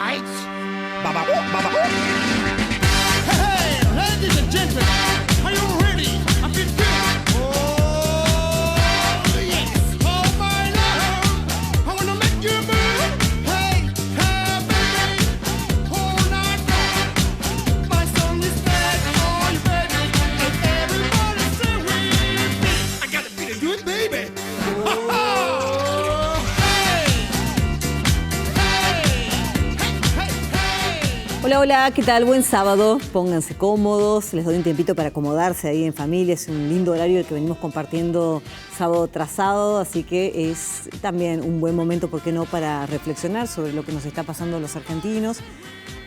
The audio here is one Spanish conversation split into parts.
lights. Hey, ladies and gentlemen, are you ready? I feel good. Oh, yes. Oh, my love, I wanna make you move. Hey, hey, baby, all night long. My song is back on, baby, and everybody say with me. I gotta be the good baby. Hola, hola, ¿qué tal? Buen sábado, pónganse cómodos, les doy un tiempito para acomodarse ahí en familia, es un lindo horario el que venimos compartiendo sábado tras sábado, así que es también un buen momento, ¿por qué no?, para reflexionar sobre lo que nos está pasando a los argentinos.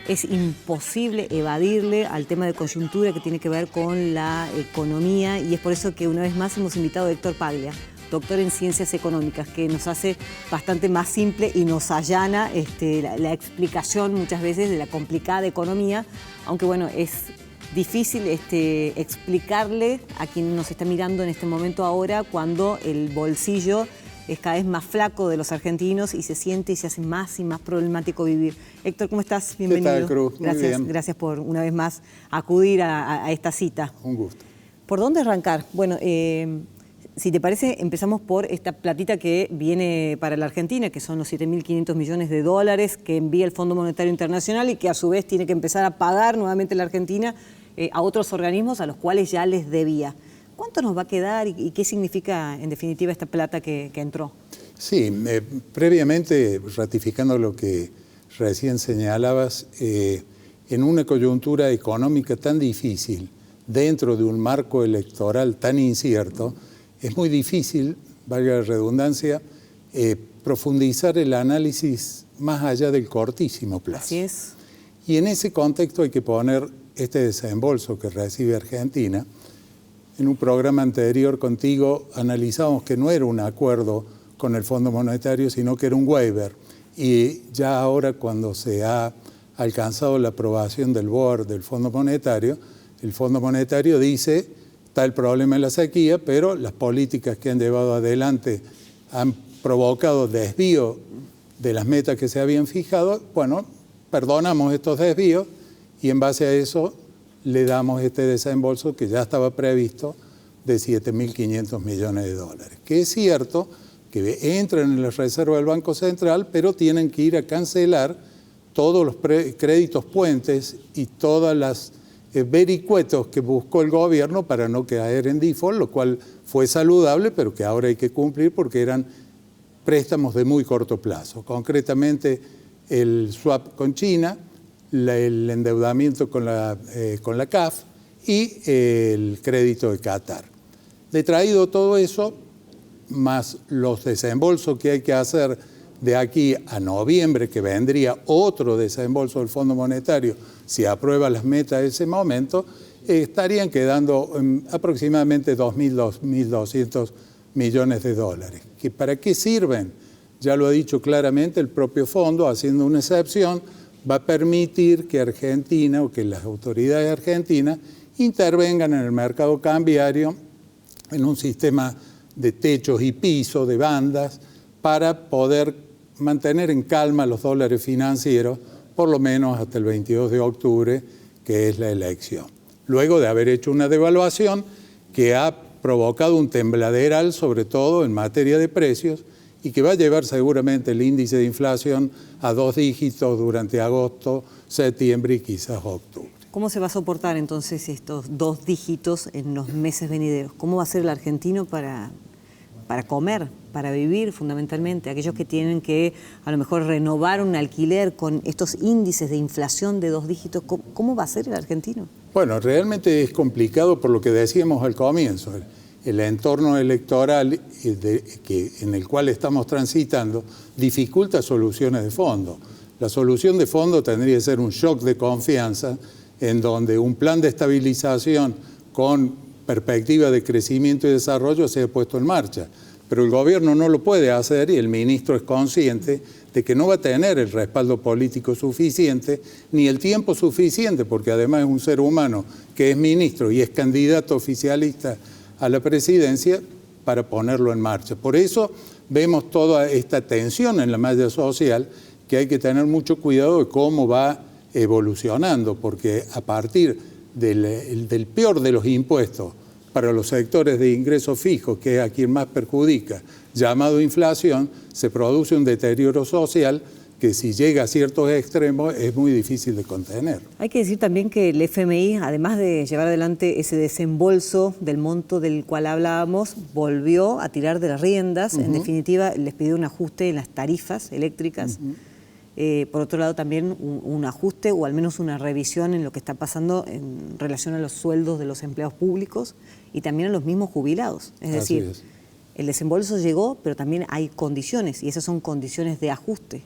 Es imposible evadirle al tema de coyuntura que tiene que ver con la economía y es por eso que una vez más hemos invitado a Héctor Paglia, doctor en Ciencias Económicas, que nos hace bastante más simple y nos allana la explicación muchas veces de la complicada economía, aunque bueno, es difícil explicarle a quien nos está mirando en este momento ahora cuando el bolsillo es cada vez más flaco de los argentinos y se siente y se hace más y más problemático vivir. Héctor, ¿cómo estás? Bienvenido. ¿Qué tal, Cruz? Muy bien. Gracias por una vez más acudir a esta cita. Un gusto. ¿Por dónde arrancar? Bueno, si te parece, empezamos por esta platita que viene para la Argentina, que son los 7.500 millones de dólares que envía el Fondo Monetario Internacional y que a su vez tiene que empezar a pagar nuevamente la Argentina a otros organismos a los cuales ya les debía. ¿Cuánto nos va a quedar y qué significa en definitiva esta plata que entró? Sí, previamente, ratificando lo que recién señalabas, en una coyuntura económica tan difícil, dentro de un marco electoral tan incierto, es muy difícil, valga la redundancia, profundizar el análisis más allá del cortísimo plazo. Así es. Y en ese contexto hay que poner este desembolso que recibe Argentina. En un programa anterior contigo analizamos que no era un acuerdo con el Fondo Monetario, sino que era un waiver. Y ya ahora, cuando se ha alcanzado la aprobación del board del Fondo Monetario, el Fondo Monetario dice: está el problema de la sequía, pero las políticas que han llevado adelante han provocado desvío de las metas que se habían fijado. Bueno, perdonamos estos desvíos y en base a eso le damos este desembolso que ya estaba previsto de 7.500 millones de dólares. Que es cierto que entran en la reserva del Banco Central, pero tienen que ir a cancelar todos los créditos puentes y todas las vericuetos que buscó el gobierno para no caer en default, lo cual fue saludable, pero que ahora hay que cumplir porque eran préstamos de muy corto plazo. Concretamente, el swap con China, el endeudamiento con la CAF y el crédito de Qatar. Detraído todo eso, más los desembolsos que hay que hacer de aquí a noviembre, que vendría otro desembolso del Fondo Monetario, si aprueba las metas de ese momento, estarían quedando aproximadamente 2.200 millones de dólares. ¿Para qué sirven? Ya lo ha dicho claramente el propio fondo, haciendo una excepción, va a permitir que Argentina o que las autoridades argentinas intervengan en el mercado cambiario en un sistema de techos y pisos, de bandas, para poder mantener en calma los dólares financieros, por lo menos hasta el 22 de octubre, que es la elección. Luego de haber hecho una devaluación que ha provocado un tembladeral, sobre todo en materia de precios, y que va a llevar seguramente el índice de inflación a 2 dígitos durante agosto, septiembre y quizás octubre. ¿Cómo se va a soportar entonces estos 2 dígitos en los meses venideros? ¿Cómo va a ser el argentino para comer, para vivir fundamentalmente? Aquellos que tienen que a lo mejor renovar un alquiler con estos índices de inflación de 2 dígitos, ¿cómo va a ser el argentino? Bueno, realmente es complicado por lo que decíamos al comienzo. El entorno electoral en el cual estamos transitando dificulta soluciones de fondo. La solución de fondo tendría que ser un shock de confianza en donde un plan de estabilización con perspectiva de crecimiento y desarrollo sea puesto en marcha. Pero el gobierno no lo puede hacer y el ministro es consciente de que no va a tener el respaldo político suficiente ni el tiempo suficiente, porque además es un ser humano que es ministro y es candidato oficialista a la presidencia, para ponerlo en marcha. Por eso vemos toda esta tensión en la malla social que hay que tener mucho cuidado de cómo va evolucionando, porque a partir del peor de los impuestos para los sectores de ingresos fijos, que es a quien más perjudica, llamado inflación, se produce un deterioro social que si llega a ciertos extremos es muy difícil de contener. Hay que decir también que el FMI, además de llevar adelante ese desembolso del monto del cual hablábamos, volvió a tirar de las riendas. En definitiva, les pidió un ajuste en las tarifas eléctricas. Por otro lado, también un ajuste o al menos una revisión en lo que está pasando en relación a los sueldos de los empleados públicos y también a los mismos jubilados. Es decir, el desembolso llegó, pero también hay condiciones y esas son condiciones de ajuste.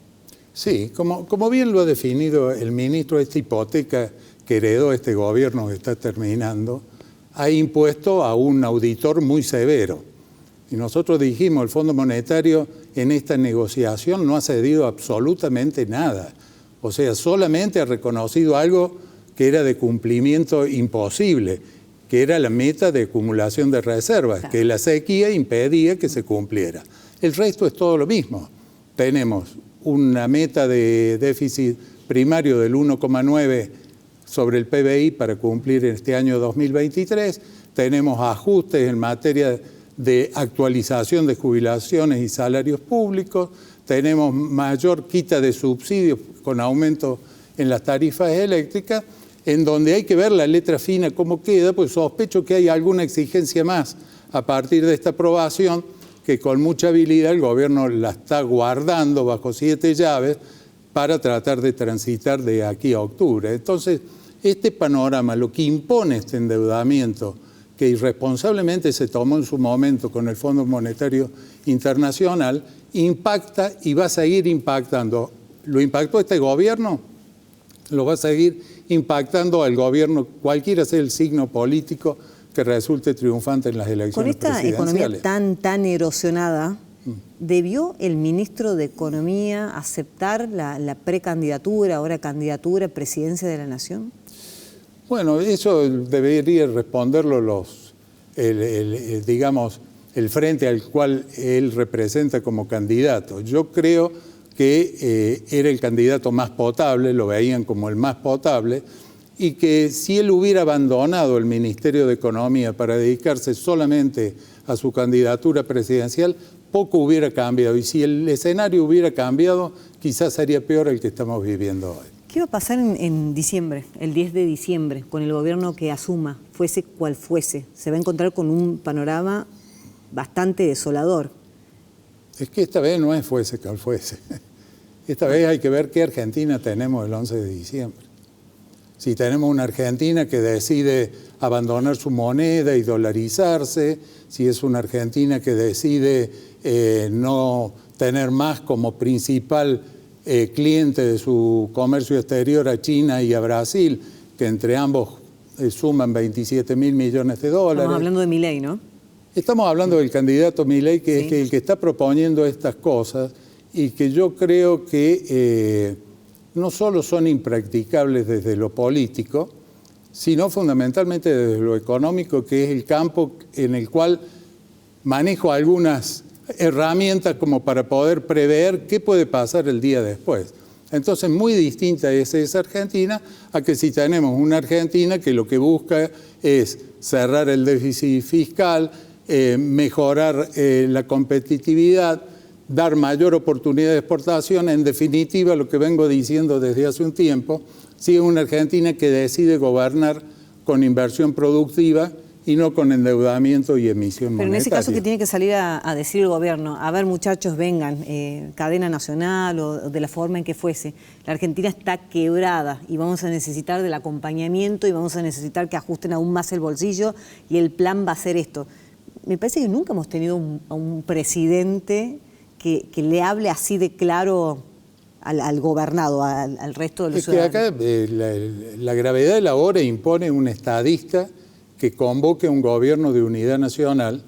Sí, como bien lo ha definido el ministro, esta hipoteca que heredó este gobierno que está terminando, ha impuesto a un auditor muy severo. Y nosotros dijimos, el Fondo Monetario en esta negociación no ha cedido absolutamente nada. O sea, solamente ha reconocido algo que era de cumplimiento imposible, que era la meta de acumulación de reservas, claro, que la sequía impedía que se cumpliera. El resto es todo lo mismo. Tenemos una meta de déficit primario del 1,9 sobre el PBI para cumplir este año 2023. Tenemos ajustes en materia de actualización de jubilaciones y salarios públicos. Tenemos mayor quita de subsidios con aumento en las tarifas eléctricas, en donde hay que ver la letra fina cómo queda, pues sospecho que hay alguna exigencia más a partir de esta aprobación, que con mucha habilidad el gobierno la está guardando bajo 7 llaves para tratar de transitar de aquí a octubre. Entonces, este panorama, lo que impone este endeudamiento, que irresponsablemente se tomó en su momento con el Fondo Monetario Internacional, impacta y va a seguir impactando. ¿Lo impactó este gobierno? Lo va a seguir impactando al gobierno, cualquiera sea el signo político que resulte triunfante en las elecciones presidenciales. Con esta economía tan erosionada, ¿debió el ministro de Economía aceptar la precandidatura, ahora candidatura, presidencia de la Nación? Bueno, eso debería responderlo digamos, el frente al cual él representa como candidato. Yo creo que era el candidato más potable, lo veían como el más potable, y que si él hubiera abandonado el Ministerio de Economía para dedicarse solamente a su candidatura presidencial, poco hubiera cambiado. Y si el escenario hubiera cambiado, quizás sería peor el que estamos viviendo hoy. ¿Qué va a pasar en diciembre, el 10 de diciembre, con el gobierno que asuma, fuese cual fuese? Se va a encontrar con un panorama bastante desolador. Es que esta vez no es fuese cual fuese. Esta vez hay que ver qué Argentina tenemos el 11 de diciembre. Si tenemos una Argentina que decide abandonar su moneda y dolarizarse, si es una Argentina que decide no tener más como principal cliente de su comercio exterior a China y a Brasil, que entre ambos suman 27.000 millones de dólares. Estamos hablando de Milei, ¿no? Estamos hablando del candidato Milei, que es el que está proponiendo estas cosas y que yo creo que no solo son impracticables desde lo político, sino fundamentalmente desde lo económico, que es el campo en el cual manejo algunas herramientas como para poder prever qué puede pasar el día después. Entonces, muy distinta es esa Argentina a que si tenemos una Argentina que lo que busca es cerrar el déficit fiscal, mejorar la competitividad, dar mayor oportunidad de exportación, en definitiva, lo que vengo diciendo desde hace un tiempo, si es una Argentina que decide gobernar con inversión productiva y no con endeudamiento y emisión monetaria. Pero en ese caso, ¿qué tiene que salir a decir el gobierno? A ver, muchachos, vengan, cadena nacional o de la forma en que fuese. La Argentina está quebrada y vamos a necesitar del acompañamiento y vamos a necesitar que ajusten aún más el bolsillo y el plan va a ser esto. Me parece que nunca hemos tenido a un presidente que le hable así de claro al gobernado, al resto de los ciudadanos. Es que acá la gravedad de la hora impone un estadista que convoque un gobierno de unidad nacional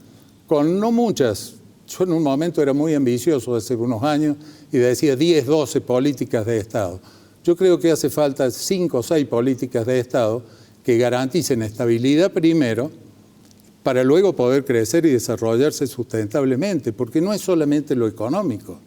con no muchas. Yo en un momento era muy ambicioso hace unos años y decía 10, 12 políticas de Estado. Yo creo que hace falta 5 o 6 políticas de Estado que garanticen estabilidad primero, para luego poder crecer y desarrollarse sustentablemente, porque no es solamente lo económico.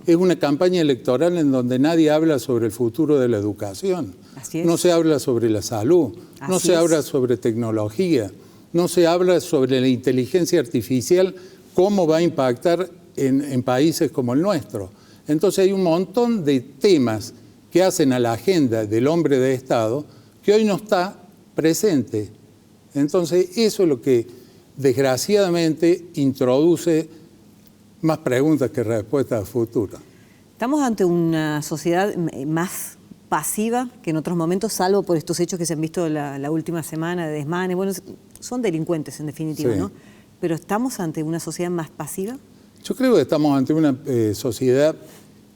Es una campaña electoral en donde nadie habla sobre el futuro de la educación. Así es. No se habla sobre la salud, no Así se es. habla sobre tecnología, no se habla sobre la inteligencia artificial, cómo va a impactar en países como el nuestro. Entonces hay un montón de temas que hacen a la agenda del hombre de Estado que hoy no está presente. Entonces eso es lo que desgraciadamente introduce más preguntas que respuestas a futuro. Estamos ante una sociedad más pasiva que en otros momentos, salvo por estos hechos que se han visto la última semana de desmanes. Bueno, son delincuentes en definitiva, Sí. ¿no? Pero ¿estamos ante una sociedad más pasiva? Yo creo que estamos ante una sociedad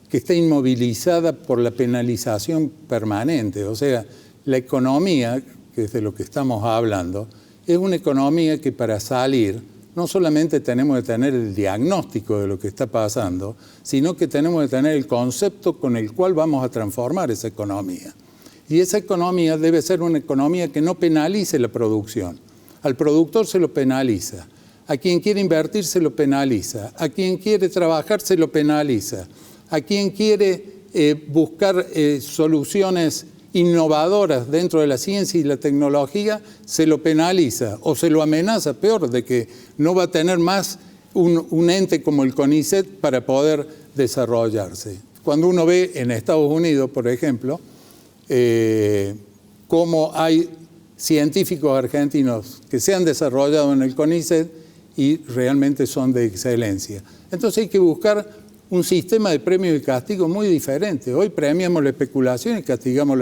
que está inmovilizada por la penalización permanente. O sea, la economía, que es de lo que estamos hablando, es una economía que para salir no solamente tenemos que tener el diagnóstico de lo que está pasando, sino que tenemos que tener el concepto con el cual vamos a transformar esa economía. Y esa economía debe ser una economía que no penalice la producción. Al productor se lo penaliza, a quien quiere invertir se lo penaliza, a quien quiere trabajar se lo penaliza, a quien quiere buscar soluciones innovadoras dentro de la ciencia y la tecnología, se lo penaliza o se lo amenaza, peor, de que no va a tener más un ente como el CONICET para poder desarrollarse. Cuando uno ve en Estados Unidos, por ejemplo, cómo hay científicos argentinos que se han desarrollado en el CONICET y realmente son de excelencia. Entonces hay que buscar un sistema de premio y castigo muy diferente. Hoy premiamos la especulación y castigamos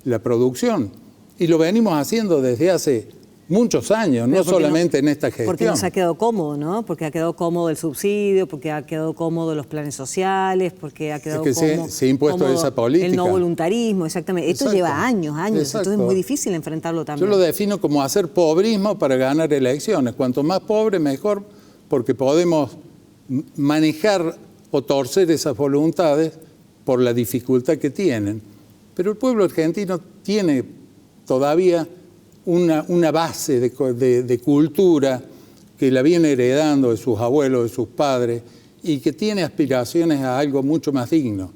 la producción. Y lo venimos haciendo desde hace muchos años, no solamente en esta gestión. Porque nos ha quedado cómodo, ¿no? Porque ha quedado cómodo el subsidio, porque ha quedado cómodo los planes sociales, porque ha quedado cómodo, se ha impuesto cómodo esa política. el no voluntarismo, exactamente. Esto Exacto. lleva años. Exacto. Entonces es muy difícil enfrentarlo también. Yo lo defino como hacer pobrismo para ganar elecciones. Cuanto más pobre, mejor, porque podemos manejar o torcer esas voluntades por la dificultad que tienen. Pero el pueblo argentino tiene todavía una base de cultura que la viene heredando de sus abuelos, de sus padres, y que tiene aspiraciones a algo mucho más digno.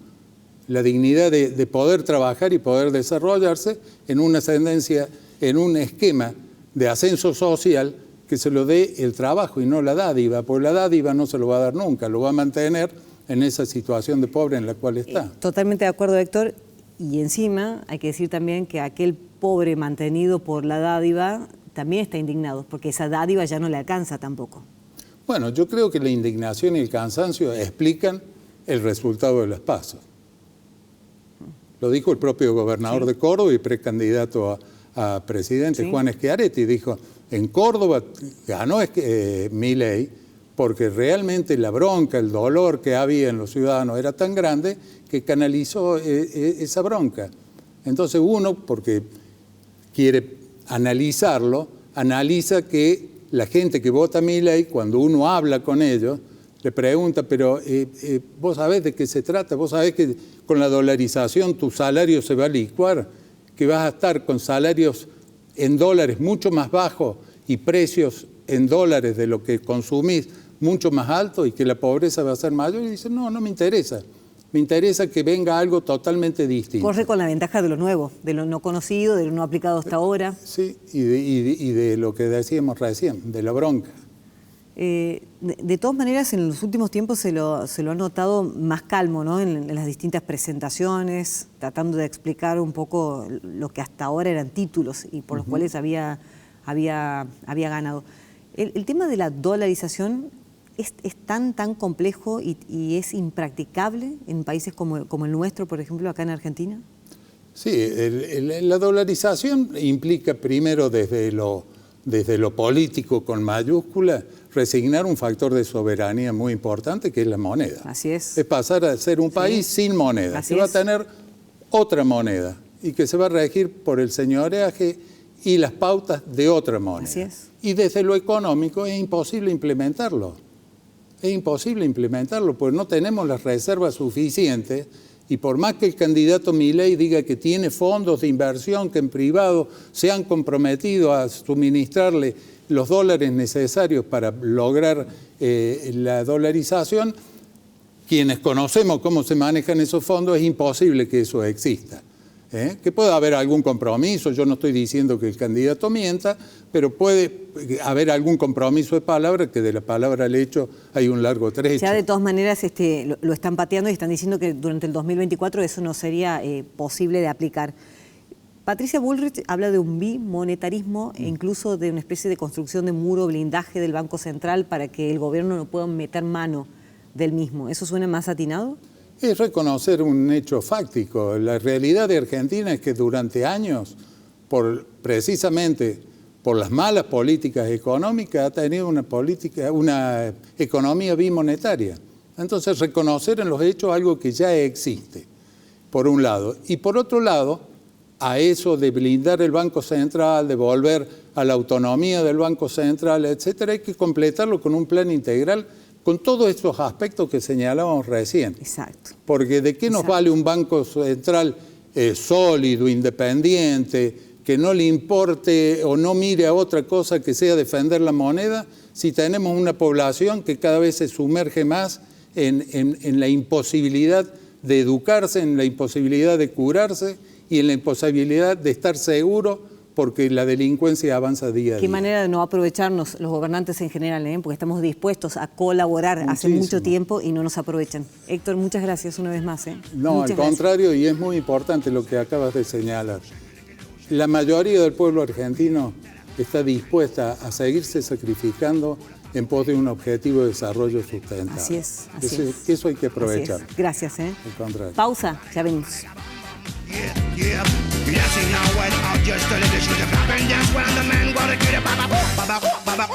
La dignidad de poder trabajar y poder desarrollarse en una ascendencia, en un esquema de ascenso social que se lo dé el trabajo y no la dádiva, porque la dádiva no se lo va a dar nunca, lo va a mantener en esa situación de pobre en la cual está. Totalmente de acuerdo, Héctor. Y encima hay que decir también que aquel pobre mantenido por la dádiva también está indignado, porque esa dádiva ya no le alcanza tampoco. Bueno, yo creo que la indignación y el cansancio explican el resultado de las PASO. Lo dijo el propio gobernador de Córdoba y precandidato a presidente, Juan Schiaretti, dijo, en Córdoba ganó Milei porque realmente la bronca, el dolor que había en los ciudadanos era tan grande que canalizó esa bronca. Entonces uno, porque quiere analizarlo, analiza que la gente que vota a Milei, cuando uno habla con ellos, le pregunta, pero ¿vos sabés de qué se trata? ¿Vos sabés que con la dolarización tu salario se va a licuar? ¿Que vas a estar con salarios en dólares mucho más bajos y precios en dólares de lo que consumís mucho más alto y que la pobreza va a ser mayor? Y dice, no, no me interesa. Me interesa que venga algo totalmente distinto. Corre con la ventaja de lo nuevo, de lo no conocido, de lo no aplicado hasta ahora. Sí, y de lo que decíamos recién, de la bronca. De todas maneras, en los últimos tiempos se lo ha notado más calmo, ¿no? En las distintas presentaciones, tratando de explicar un poco lo que hasta ahora eran títulos y por los cuales había ganado. El tema de la dolarización es tan complejo y es impracticable en países como el nuestro, por ejemplo, acá en Argentina. Sí, la dolarización implica primero desde lo político con mayúscula, resignar un factor de soberanía muy importante que es la moneda. Así es. Es pasar a ser un país sin moneda, Así que va a es. tener otra moneda y que se va a regir por el señoreaje y las pautas de otra moneda. Así es. Y desde lo económico es imposible implementarlo. Es imposible implementarlo porque no tenemos las reservas suficientes y por más que el candidato Milei diga que tiene fondos de inversión que en privado se han comprometido a suministrarle los dólares necesarios para lograr la dolarización, quienes conocemos cómo se manejan esos fondos, es imposible que eso exista. Que pueda haber algún compromiso, yo no estoy diciendo que el candidato mienta, pero puede haber algún compromiso de palabra, que de la palabra al hecho hay un largo trecho. Ya de todas maneras lo están pateando y están diciendo que durante el 2024 eso no sería posible de aplicar. Patricia Bullrich habla de un bimonetarismo e incluso de una especie de construcción de muro blindaje del Banco Central para que el gobierno no pueda meter mano del mismo. ¿Eso suena más atinado? Es reconocer un hecho fáctico. La realidad de Argentina es que durante años, precisamente por las malas políticas económicas, ha tenido una economía bimonetaria. Entonces, reconocer en los hechos algo que ya existe, por un lado. Y por otro lado, a eso de blindar el Banco Central, de volver a la autonomía del Banco Central, etcétera, hay que completarlo con un plan integral con todos estos aspectos que señalábamos recién. Exacto. Porque ¿de qué nos vale un Banco Central sólido, independiente, que no le importe o no mire a otra cosa que sea defender la moneda, si tenemos una población que cada vez se sumerge más en la imposibilidad de educarse, en la imposibilidad de curarse y en la imposibilidad de estar seguro porque la delincuencia avanza día a día? Qué manera de no aprovecharnos los gobernantes en general, porque estamos dispuestos a colaborar hace mucho tiempo y no nos aprovechan. Héctor, muchas gracias una vez más. No, muchas al contrario, y es muy importante lo que acabas de señalar. La mayoría del pueblo argentino está dispuesta a seguirse sacrificando en pos de un objetivo de desarrollo sustentable. Así es, Eso hay que aprovechar. Gracias. Al contrario. Pausa, ya venimos. Yeah. You see now when I'm just telling the shit, the clap and dance when the men wanna get it, baba, baba, baba.